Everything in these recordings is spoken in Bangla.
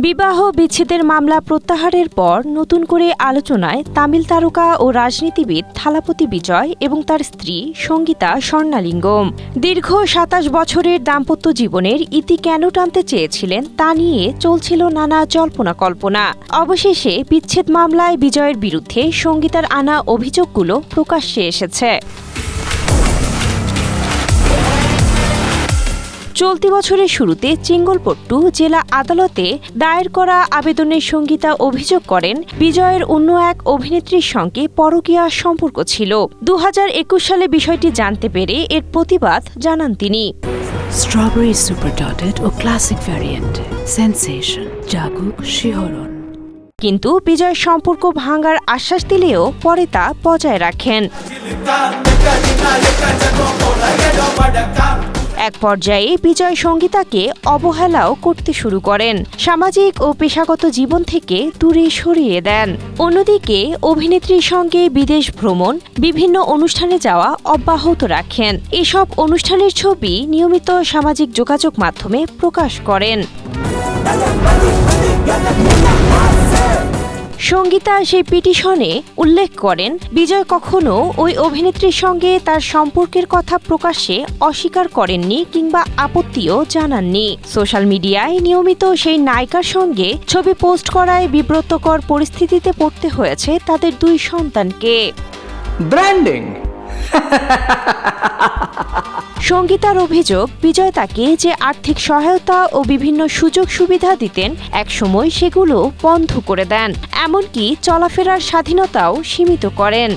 বিবাহ বিচ্ছেদের মামলা প্রত্যাহারের পর নতুন করে আলোচনায় তামিল তারকা ও রাজনীতিবিদ থালাপতি বিজয় এবং তার স্ত্রী সঙ্গীতা স্বর্ণালিঙ্গম। দীর্ঘ ২৭ বছরের দাম্পত্য জীবনের ইতি কেন টানতে চেয়েছিলেন তা নিয়ে চলছিল নানা জল্পনা কল্পনা। অবশেষে বিচ্ছেদ মামলায় বিজয়ের বিরুদ্ধে সঙ্গীতার আনা অভিযোগগুলো প্রকাশ্যে এসেছে। চলতি বছরের শুরুতে চেঙ্গলপট্টু জেলা আদালতে দায়ের করা আবেদনের সঙ্গীতা অভিযোগ করেন বিজয়ের অন্য এক অভিনেত্রীর সঙ্গে পরকীয়া সম্পর্ক ছিল। ২০২১ সালে বিষয়টি জানতে পেরে এর প্রতিবাদ জানান তিনি। স্ট্রবেরি সুপার ডটেড ও ক্লাসিক ভ্যারিয়েন্টে সেন্সেশন জাগুক শিহরণ। কিন্তু বিজয় সম্পর্ক ভাঙার আশ্বাস দিলেও পরে তা বজায় রাখেন। এক পর্যায়ে বিজয় সঙ্গীতাকে অবহেলাও করতে শুরু করেন, সামাজিক ও পেশাগত জীবন থেকে দূরে সরিয়ে দেন। অন্যদিকে অভিনেত্রীর সঙ্গে বিদেশ ভ্রমণ, বিভিন্ন অনুষ্ঠানে যাওয়া অব্যাহত রাখেন। এসব অনুষ্ঠানের ছবি নিয়মিত সামাজিক যোগাযোগ মাধ্যমে প্রকাশ করেন। সঙ্গীতা সেই পিটিশনে উল্লেখ করেন, বিজয় কখনো ওই অভিনেত্রীর সঙ্গে তার সম্পর্কের কথা প্রকাশ্যে অস্বীকার করেননি কিংবা আপত্তিও জানাননি। সোশ্যাল মিডিয়ায় নিয়মিত সেই নায়িকার সঙ্গে ছবি পোস্ট করায় বিব্রতকর পরিস্থিতিতে পড়তে হয়েছে তাদের দুই সন্তানকে। ব্র্যান্ডিং। সঙ্গীতার অভিযোগ, বিজয় তাকে যে আর্থিক সহায়তা ও বিভিন্ন সুযোগ সুবিধা দিতেন একসময় সেগুলো বন্ধ করে দেন, এমনকি চলাফেরার স্বাধীনতাও সীমিত করেন।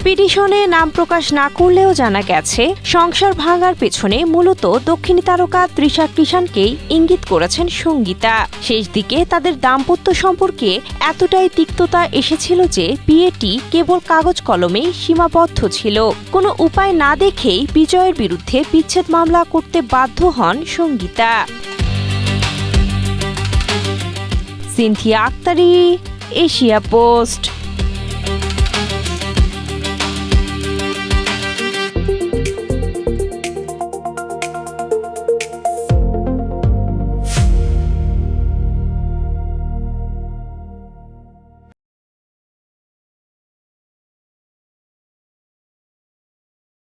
পিটিশনে নাম প্রকাশ না করলেও জানা গেছে, সংসার ভাঙার পেছনে মূলত দক্ষিণী তারকা তৃষা কৃষাণকেই ইঙ্গিত করেছেন সঙ্গীতা। শেষ দিকে তাদের দাম্পত্য সম্পর্কে এতটাই তিক্ততা এসেছিল যে বিয়েটি কেবল কাগজ কলমে সীমাবদ্ধ ছিল। কোনো উপায় না দেখেই বিজয়ের বিরুদ্ধে বিচ্ছেদ মামলা করতে বাধ্য হন সঙ্গীতা। Cynthia Akhtari, Asia post.